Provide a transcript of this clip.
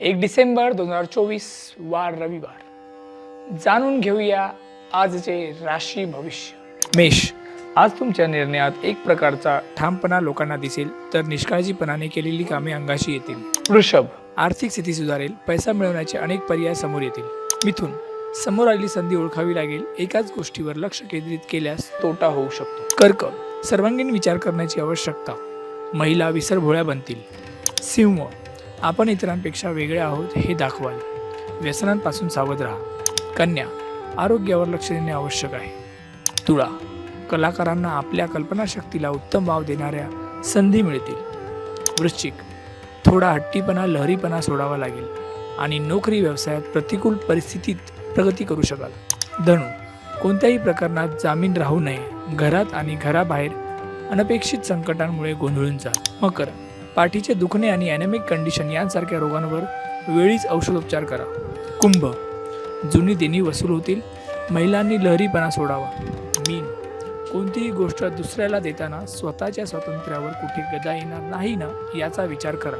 1 डिसेंबर 2024 वार रविवार। जाणून घेऊया आजचे राशी भविष्य। मेष, आज तुमच्या निर्णयात एक प्रकारचा ठामपणा लोकांना दिसेल, तर निष्काळजीपणाने केलेली कामे अंगाशी येतील। वृषभ, आर्थिक स्थिती सुधारेल, पैसा मिळवण्याचे अनेक पर्याय समोर येतील। मिथुन, समोर आलेली संधी ओळखावी लागेल, एकाच गोष्टीवर लक्ष केंद्रित केल्यास तोटा होऊ शकतो। कर्क, सर्वांगीण विचार करण्याची आवश्यकता, महिला विसरभोळ्या बनतील। सिंह, आपण इतरांपेक्षा वेगळे आहोत हे दाखवाल, व्यसनांपासून सावध राहा। कन्या, आरोग्यावर लक्ष देणे आवश्यक आहे। तुळा, कलाकारांना आपल्या कल्पनाशक्तीला उत्तम वाव देणाऱ्या संधी मिळतील। वृश्चिक, थोडा हट्टीपणा लहरीपणा सोडावा लागेल आणि नोकरी व्यवसायात प्रतिकूल परिस्थितीत प्रगती करू शकाल। धनु, कोणत्याही प्रकरणात जामीन राहू नये, घरात आणि घराबाहेर अनपेक्षित संकटांमुळे गोंधळून जा। मकर, पाठीचे दुखणे आणि ॲनेमिक कंडिशन यांसारख्या रोगांवर वेळीच औषधोपचार करा। कुंभ, जुनी देणी वसूल होतील, महिलांनी लहरीपणा सोडावा। मीन, कोणतीही गोष्ट दुसऱ्याला देताना स्वतःच्या स्वातंत्र्यावर कुठे गदा येणार नाही ना याचा विचार करा।